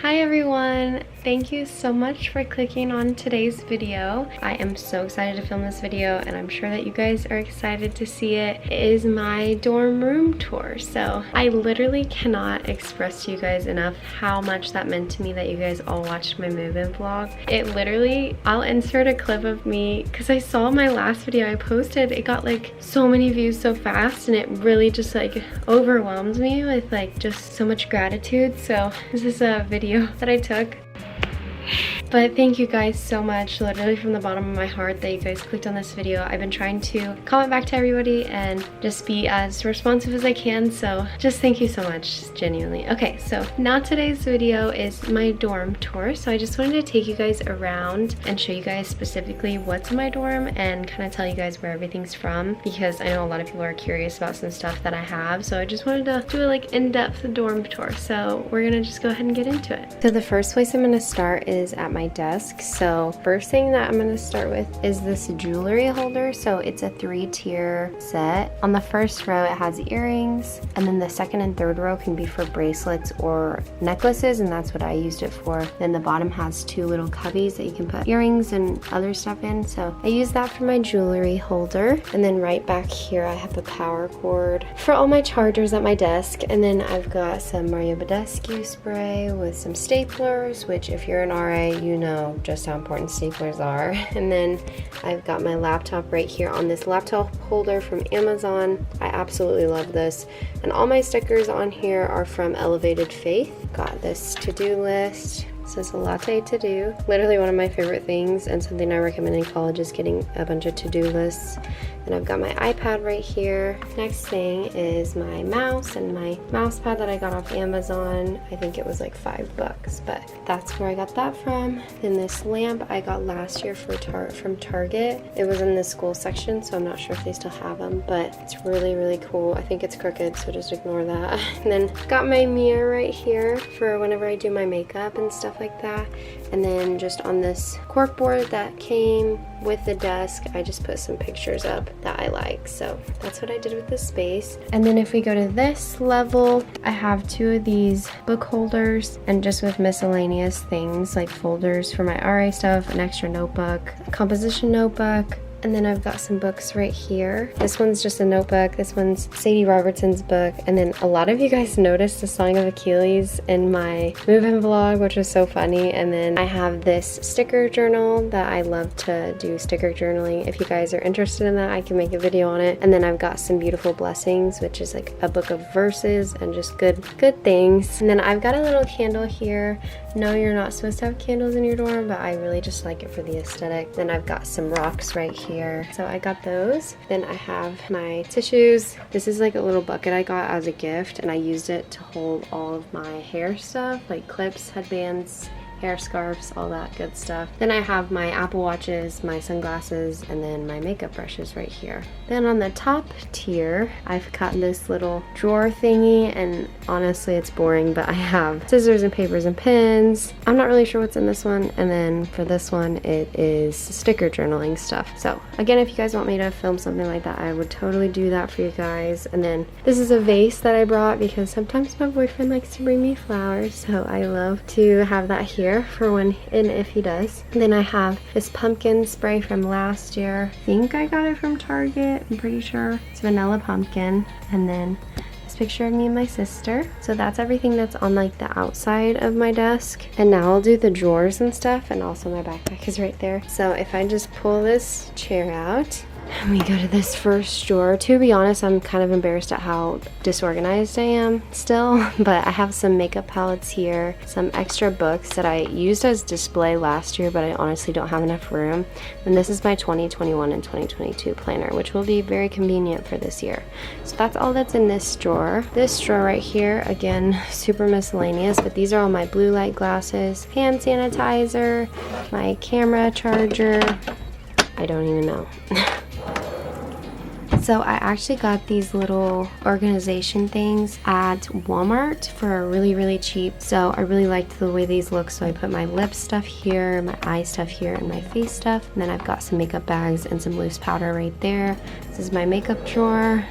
Hi everyone! Thank you so much for clicking on today's video. I am so excited to film this video and I'm sure that you guys are excited to see it. It is my dorm room tour. So I literally cannot express to you guys enough how much that meant to me that you guys all watched my move-in vlog. It literally, I'll insert a clip of me because I saw my last video I posted. It got like so many views so fast and it really just like overwhelmed me with like just so much gratitude. So this is a video that I took. But thank you guys so much, literally from the bottom of my heart, that you guys clicked on this video. I've been trying to comment back to everybody and just be as responsive as I can, so just thank you so much, genuinely. Okay, so now today's video is my dorm tour. So I just wanted to take you guys around and show you guys specifically what's in my dorm and kind of tell you guys where everything's from, because I know a lot of people are curious about some stuff that I have. So I just wanted to do a like in-depth dorm tour. So we're gonna just go ahead and get into it. So the first place I'm gonna start is at my desk. So first thing that I'm going to start with is this jewelry holder. So it's a 3-tier set. On the first row it has earrings, and then the second and third row can be for bracelets or necklaces, and that's what I used it for. Then the bottom has 2 little cubbies that you can put earrings and other stuff in. So I use that for my jewelry holder. And then right back here I have a power cord for all my chargers at my desk. And then I've got some Mario Badescu spray with some staplers, which if you're an RA, you know just how important staplers are. And then I've got my laptop right here on this laptop holder from Amazon. I absolutely love this. And all my stickers on here are from Elevated Faith. Got this to-do list. It says a latte to do. Literally one of my favorite things and something I recommend in college is getting a bunch of to-do lists. And I've got my iPad right here. Next thing is my mouse and my mouse pad that I got off Amazon. I think it was like $5, but that's where I got that from. Then this lamp I got last year from Target. It was in the school section, so I'm not sure if they still have them, but it's really, really cool. I think it's crooked, so just ignore that. And then got my mirror right here for whenever I do my makeup and stuff like that. And then just on this cork board that came with the desk, I just put some pictures up that I like. So that's what I did with this space. And then if we go to this level, I have 2 of these book holders and just with miscellaneous things like folders for my RA stuff, an extra notebook, a composition notebook. And then I've got some books right here. This one's just a notebook. This one's Sadie Robertson's book. And then a lot of you guys noticed the Song of Achilles in my move-in vlog, which was so funny. And then I have this sticker journal that I love to do sticker journaling. If you guys are interested in that, I can make a video on it. And then I've got some Beautiful Blessings, which is like a book of verses and just good things. And then I've got a little candle here. No, you're not supposed to have candles in your dorm, but I really just like it for the aesthetic. Then I've got some rocks right here. So I got those. Then I have my tissues. This is like a little bucket I got as a gift, and I used it to hold all of my hair stuff, like clips, headbands, hair scarves, all that good stuff. Then I have my Apple Watches, my sunglasses, and then my makeup brushes right here. Then on the top tier, I've got this little drawer thingy, and honestly it's boring, but I have scissors and papers and pens. I'm not really sure what's in this one. And then for this one, it is sticker journaling stuff. So again, if you guys want me to film something like that, I would totally do that for you guys. And then this is a vase that I brought because sometimes my boyfriend likes to bring me flowers, so I love to have that here for when and if he does. And then I have this pumpkin spray from last year. I think I got it from Target, I'm pretty sure. It's vanilla pumpkin. And then this picture of me and my sister. So that's everything that's on like the outside of my desk. And now I'll do the drawers and stuff, and also my backpack is right there. So if I just pull this chair out, and we go to this first drawer. To be honest, I'm kind of embarrassed at how disorganized I am still, but I have some makeup palettes here, some extra books that I used as display last year, but I honestly don't have enough room. And this is my 2021 and 2022 planner, which will be very convenient for this year. So that's all that's in this drawer. This drawer right here, again, super miscellaneous, but these are all my blue light glasses, hand sanitizer, my camera charger. I don't even know. So I actually got these little organization things at Walmart for really, really cheap. So I really liked the way these look. So I put my lip stuff here, my eye stuff here, and my face stuff. And then I've got some makeup bags and some loose powder right there. This is my makeup drawer.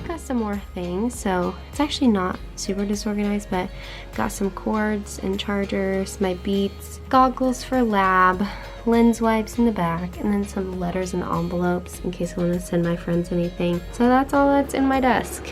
Got got some more things, so it's actually not super disorganized, but got some cords and chargers, my Beats, goggles for lab, lens wipes in the back, and then some letters and envelopes in case I want to send my friends anything. So that's all that's in my desk.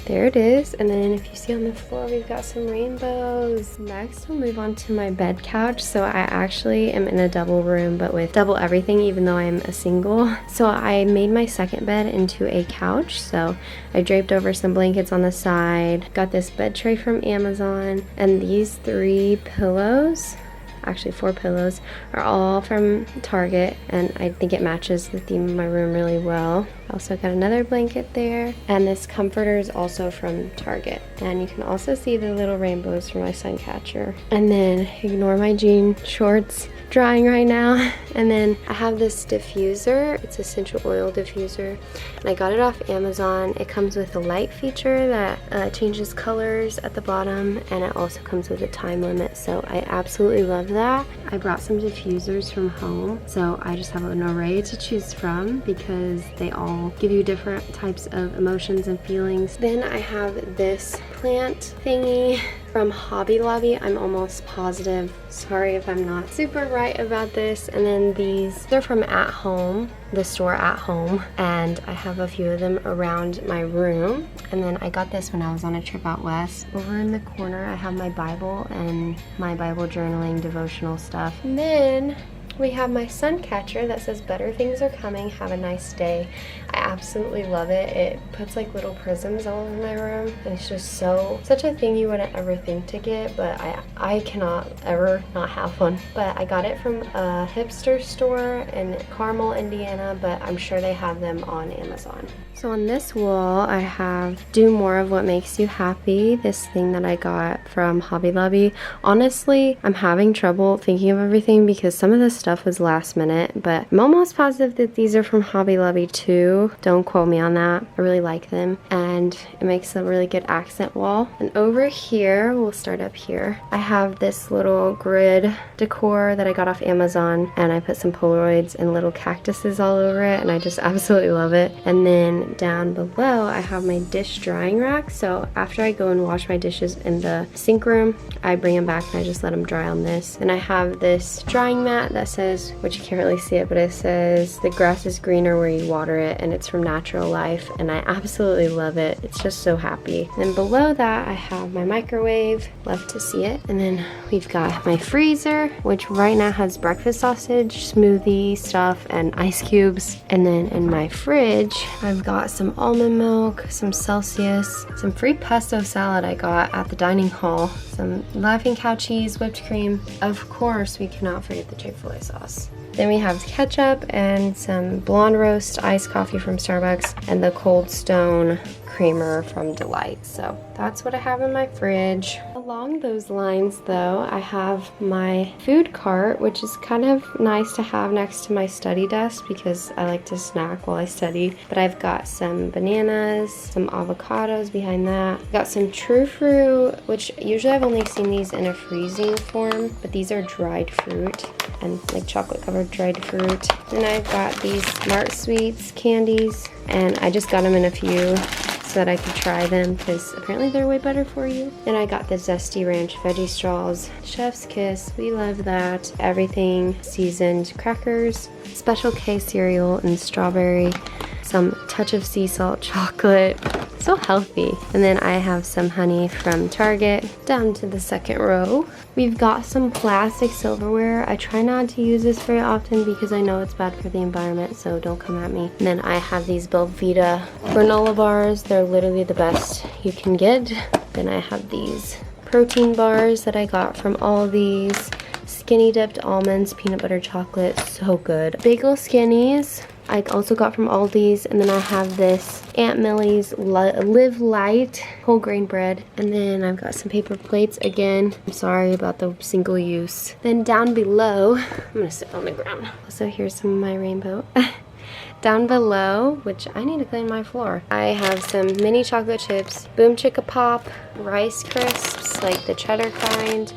There it is, and then if you see on the floor, we've got some rainbows. Next, we'll move on to my bed couch. So I actually am in a double room, but with double everything, even though I'm a single. So I made my second bed into a couch. So I draped over some blankets on the side, got this bed tray from Amazon, and these 3 pillows, actually 4 pillows, are all from Target, and I think it matches the theme of my room really well. I also got another blanket there, and this comforter is also from Target, and you can also see the little rainbows from my sun catcher. And then ignore my jean shorts drying right now. And then I have this diffuser. It's essential oil diffuser, and I got it off Amazon. It comes with a light feature that changes colors at the bottom, and it also comes with a time limit, so I absolutely love that. I brought some diffusers from home, so I just have an array to choose from because they all give you different types of emotions and feelings. Then I have this plant thingy from Hobby Lobby. I'm almost positive. Sorry if I'm not super right about this. And then they're from At Home, the store At Home, and I have a few of them around my room. And then I got this when I was on a trip out west. Over in the corner, I have my Bible and my Bible journaling devotional stuff. And then we have my sun catcher that says better things are coming, have a nice day. I absolutely love it. It puts like little prisms all over my room, and it's just such a thing you wouldn't ever think to get, but I cannot ever not have one. But I got it from a hipster store in Carmel, Indiana, but I'm sure they have them on Amazon. So on this wall, I have Do More of What Makes You Happy, this thing that I got from Hobby Lobby. Honestly, I'm having trouble thinking of everything because some of this stuff was last minute, but I'm almost positive that these are from Hobby Lobby too. Don't quote me on that. I really like them, and it makes a really good accent wall. And over here, we'll start up here, I have this little grid decor that I got off Amazon, and I put some Polaroids and little cactuses all over it, and I just absolutely love it. And then down below, I have my dish drying rack. So after I go and wash my dishes in the sink room, I bring them back and I just let them dry on this. And I have this drying mat that says, which you can't really see it, but it says the grass is greener where you water it, and it's from Natural Life, and I absolutely love it. It's just so happy. And below that, I have my microwave. Love to see it. And then we've got my freezer, which right now has breakfast sausage, smoothie stuff, and ice cubes. And then in my fridge, I've got some almond milk, some Celsius, some free pesto salad I got at the dining hall, some Laughing Cow cheese, whipped cream. Of course, we cannot forget the Chick-fil-A sauce. Then we have ketchup and some blonde roast iced coffee from Starbucks and the Cold Stone creamer from Delight. So that's what I have in my fridge. Along those lines though, I have my food cart, which is kind of nice to have next to my study desk because I like to snack while I study. But I've got some bananas, some avocados behind that. Got some true fruit, which usually I've only seen these in a freezing form, but these are dried fruit and like chocolate covered dried fruit. Then I've got these Smart Sweets candies, and I just got them in a few so that I could try them because apparently they're way better for you. Then I got the Zesty Ranch veggie straws, Chef's Kiss, we love that. Everything seasoned crackers, Special K cereal and strawberry, some Touch of Sea Salt chocolate. So healthy. And then I have some honey from Target. Down to the second row, we've got some plastic silverware. I try not to use this very often because I know it's bad for the environment, so don't come at me. And then I have these Belvita granola bars. They're literally the best you can get. Then I have these protein bars that I got from Aldi's. Skinny dipped almonds, peanut butter chocolate, so good. Bagel Skinnies I also got from Aldi's, and then I have this Aunt Millie's Live Light whole grain bread, and then I've got some paper plates again. I'm sorry about the single use. Then down below, I'm gonna sit on the ground. Also, here's some of my rainbow. Down below, which I need to clean my floor, I have some mini chocolate chips, Boom Chicka Pop, Rice Crisps, like the cheddar kind,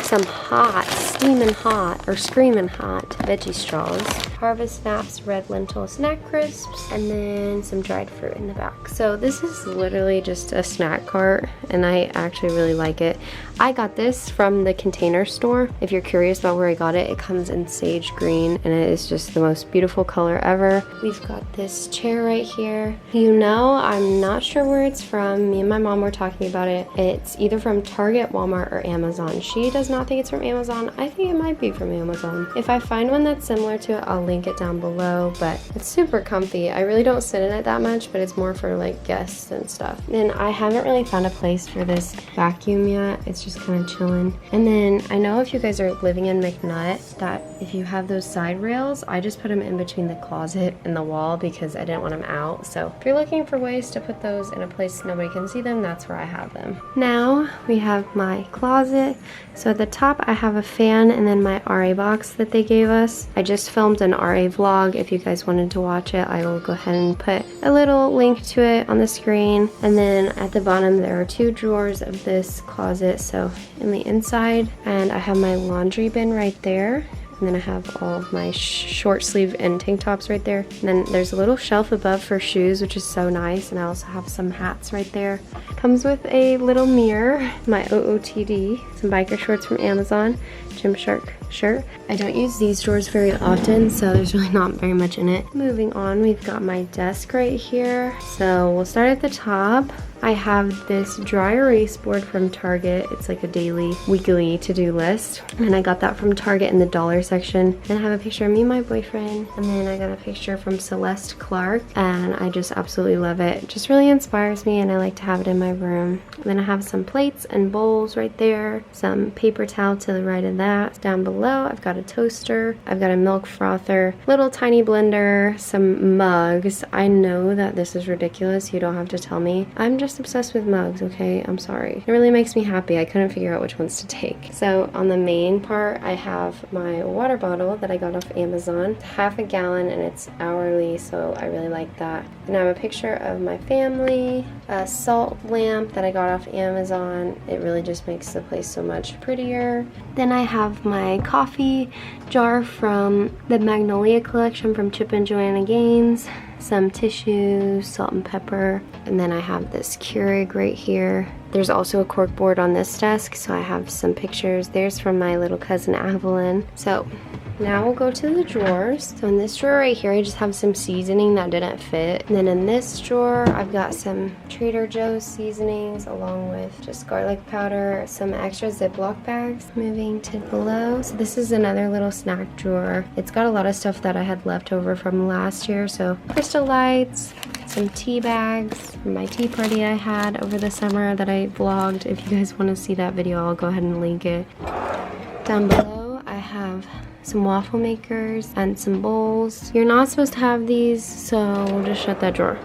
some hot, steaming hot, or screaming hot veggie straws, Harvest Snaps red lentil snack crisps, and then some dried fruit in the back. So this is literally just a snack cart, and I actually really like it. I got this from the Container Store. If you're curious about where I got it, it comes in sage green, and it is just the most beautiful color ever. We've got this chair right here. You know, I'm not sure where it's from. Me and my mom were talking about it. It's either from Target, Walmart, or Amazon. She does not think it's from Amazon. I think it might be from Amazon. If I find one that's similar to it, I'll link it down below, but it's super comfy. I really don't sit in it that much, but it's more for like guests and stuff. And I haven't really found a place for this vacuum yet. It's just kind of chilling. And then I know if you guys are living in McNutt, that if you have those side rails, I just put them in between the closet and the wall because I didn't want them out. So if you're looking for ways to put those in a place nobody can see them, that's where I have them. Now we have my closet. So at the top I have a fan and then my RA box that they gave us. I just filmed an RA vlog. If you guys wanted to watch it, I will go ahead and put a little link to it on the screen. And then at the bottom there are 2 drawers of this closet, so in the inside, and I have my laundry bin right there. And then I have all of my short sleeve and tank tops right there. And then there's a little shelf above for shoes, which is so nice. And I also have some hats right there. Comes with a little mirror, my OOTD, some biker shorts from Amazon, Gymshark shirt. I don't use these drawers very often, so there's really not very much in it. Moving on, we've got my desk right here. So we'll start at the top. I have this dry erase board from Target. It's like a daily, weekly to-do list. And I got that from Target in the dollar section. Then I have a picture of me and my boyfriend. And then I got a picture from Celeste Clark. And I just absolutely love it. It just really inspires me and I like to have it in my room. And then I have some plates and bowls right there. Some paper towel to the right of that. Down below, I've got a toaster. I've got a milk frother, little tiny blender, some mugs. I know that this is ridiculous. You don't have to tell me. I'm just obsessed with mugs, okay? I'm sorry. It really makes me happy. I couldn't figure out which ones to take. So on the main part, I have my water bottle that I got off Amazon. It's half a gallon and it's hourly, so I really like that. And I have a picture of my family, a salt lamp that I got off Amazon. It really just makes the place so much prettier. Then I have my coffee jar from the Magnolia collection from Chip and Joanna Gaines. Some tissues, salt and pepper, and then I have this Keurig right here. There's also a cork board on this desk, so I have some pictures. There's from my little cousin Evelyn. So now we'll go to the drawers. So in this drawer right here, I just have some seasoning that didn't fit. And then in this drawer, I've got some Trader Joe's seasonings along with just garlic powder, some extra Ziploc bags. Moving to below. So this is another little snack drawer. It's got a lot of stuff that I had left over from last year. So crystal lights, some tea bags from my tea party I had over the summer that I vlogged. If you guys want to see that video, I'll go ahead and link it. Down below, I have some waffle makers and some bowls. You're not supposed to have these, so we'll just shut that drawer.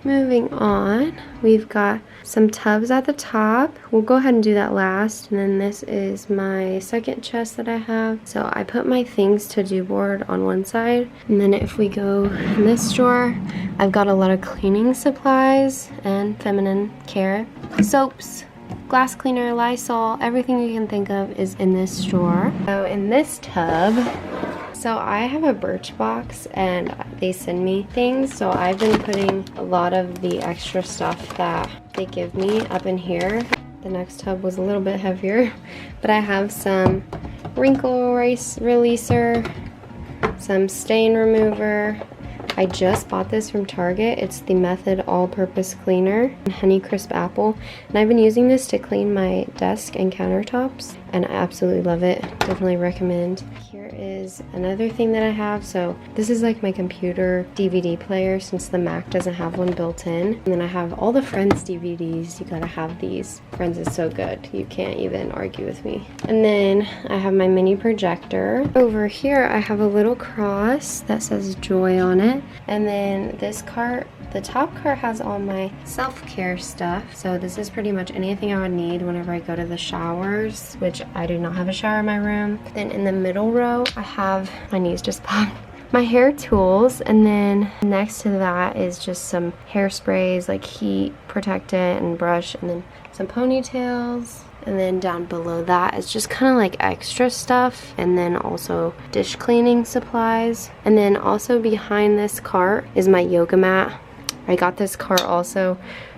Moving on, we've got some tubs at the top. We'll go ahead and do that last. And then this is my second chest that I have. So I put my things to do board on one side. And then if we go in this drawer, I've got a lot of cleaning supplies and feminine care. Soaps, glass cleaner, Lysol, everything you can think of is in this drawer. So in this tub, so I have a Birchbox and they send me things, so I've been putting a lot of the extra stuff that they give me up in here. The next tub was a little bit heavier, but I have some wrinkle releaser, some stain remover. I just bought this from Target. It's the Method All-Purpose Cleaner, Honeycrisp Apple, and I've been using this to clean my desk and countertops, and I absolutely love it. Definitely recommend. Here is another thing that I have. So this is like my computer DVD player since the Mac doesn't have one built in. And then I have all the Friends DVDs. You gotta have these. Friends is so good. You can't even argue with me. And then I have my mini projector. Over here I have a little cross that says joy on it. And then this cart, the top cart has all my self-care stuff. So this is pretty much anything I would need whenever I go to the showers, which I do not have a shower in my room. Then in the middle row, I have, my knees just popped, my hair tools, and then next to that is just some hairsprays, like heat protectant and brush, and then some ponytails, And then down below that is just kind of like extra stuff, and then also dish cleaning supplies. And then also behind this cart is my yoga mat. I got this cart also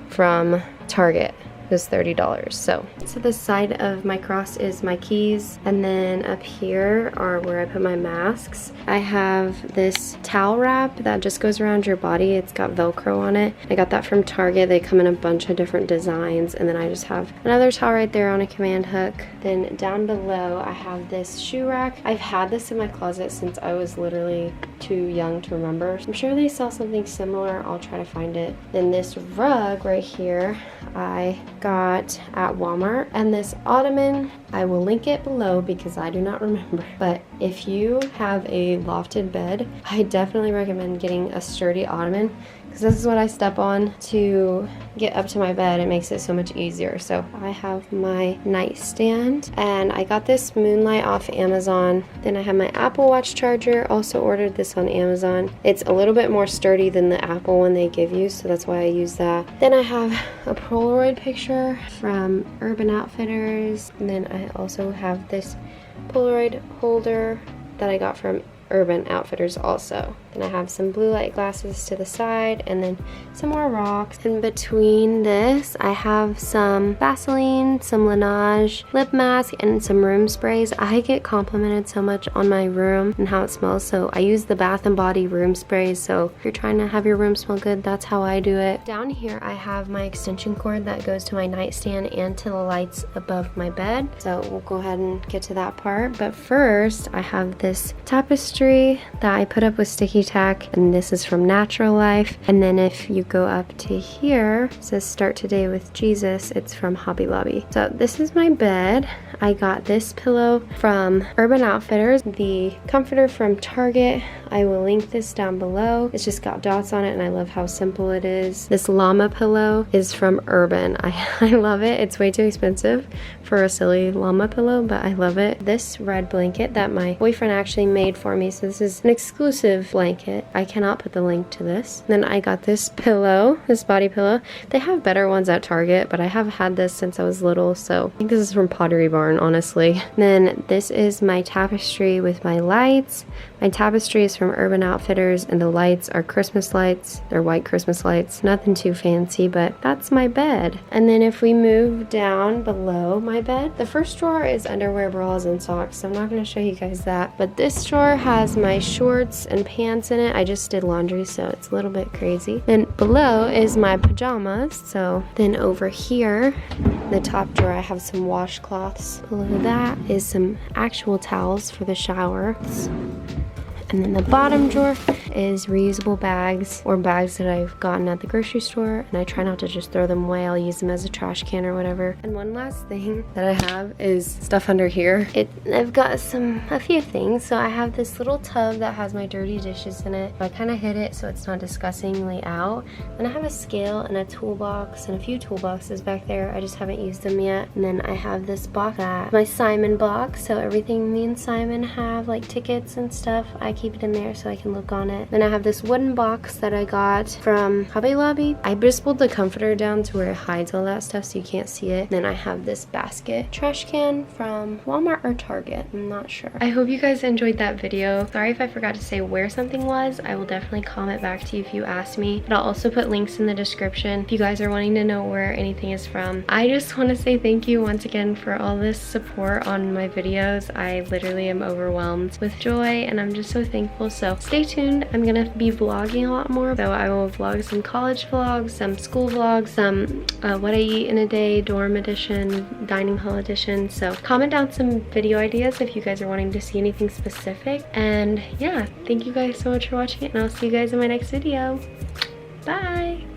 from Target. It was $30. So the side of my cross is my keys, and then up here are where I put my masks. I have this towel wrap that just goes around your body. It's got Velcro on it. I got that from Target. They come in a bunch of different designs, and then I just have another towel right there on a command hook. Then down below I have this shoe rack. I've had this in my closet since I was literally too young to remember. I'm sure they sell something similar. I'll try to find it. Then this rug right here I got at Walmart, and this ottoman, I will link it below because I do not remember. But if you have a lofted bed, I definitely recommend getting a sturdy ottoman, because this is what I step on to get up to my bed. It makes it so much easier. So I have my nightstand, and I got this Moonlight off Amazon. Then I have my Apple Watch charger, also ordered this on Amazon. It's a little bit more sturdy than the Apple one they give you, so that's why I use that. Then I have a Polaroid picture from Urban Outfitters, and then I also have this Polaroid holder that I got from Urban Outfitters also. Then I have some blue light glasses to the side, and then some more rocks. In between this, I have some Vaseline, some Laneige lip mask, and some room sprays. I get complimented so much on my room and how it smells, so I use the Bath & Body room sprays. So if you're trying to have your room smell good, that's how I do it. Down here, I have my extension cord that goes to my nightstand and to the lights above my bed. So we'll go ahead and get to that part. But first, I have this tapestry that I put up with sticky tack, and this is from Natural Life. And then if you go up to here, it says Start Today with Jesus. It's from Hobby Lobby. So this is my bed. I got this pillow from Urban Outfitters, the comforter from Target. I will link this down below. It's just got dots on it, and I love how simple it is. This llama pillow is from Urban. I love it. It's way too expensive for a silly llama pillow, but I love it. This red blanket that my boyfriend actually made for me, so this is an exclusive blanket. I cannot put the link to this. Then I got this pillow, this body pillow. They have better ones at Target, but I have had this since I was little, so I think this is from Pottery Barn, honestly. Then this is my tapestry with my lights. My tapestry is from Urban Outfitters, and the lights are Christmas lights. They're white Christmas lights. Nothing too fancy, but that's my bed. And then if we move down below my bed, the first drawer is underwear, bras, and socks, so I'm not going to show you guys that. But this drawer has my shorts and pants in it. I just did laundry, so it's a little bit crazy. Then below is my pajamas. So then over here, the top drawer, I have some washcloths. Below that is some actual towels for the shower. And then the bottom drawer is reusable bags, or bags that I've gotten at the grocery store, and I try not to just throw them away. I'll use them as a trash can or whatever. And one last thing that I have is stuff under here. I've got a few things. So I have this little tub that has my dirty dishes in it. I kind of hid it so it's not disgustingly out. And I have a scale and a toolbox and a few toolboxes back there. I just haven't used them yet. And then I have this box, my Simon box. So everything me and Simon have, like tickets and stuff, I keep it in there so I can look on it. Then I have this wooden box that I got from Hobby Lobby. I just pulled the comforter down to where it hides all that stuff so you can't see it. Then I have this basket trash can from Walmart or Target, I'm not sure. I hope you guys enjoyed that video. Sorry if I forgot to say where something was. I will definitely comment back to you if you ask me, but I'll also put links in the description if you guys are wanting to know where anything is from. I just want to say thank you once again for all this support on my videos. I literally am overwhelmed with joy, and I'm just so thankful. So stay tuned. I'm gonna be vlogging a lot more, so I will vlog some college vlogs, some school vlogs, some what I eat in a day, dorm edition, dining hall edition. So comment down some video ideas if you guys are wanting to see anything specific. And yeah, thank you guys so much for watching it, and I'll see you guys in my next video. Bye.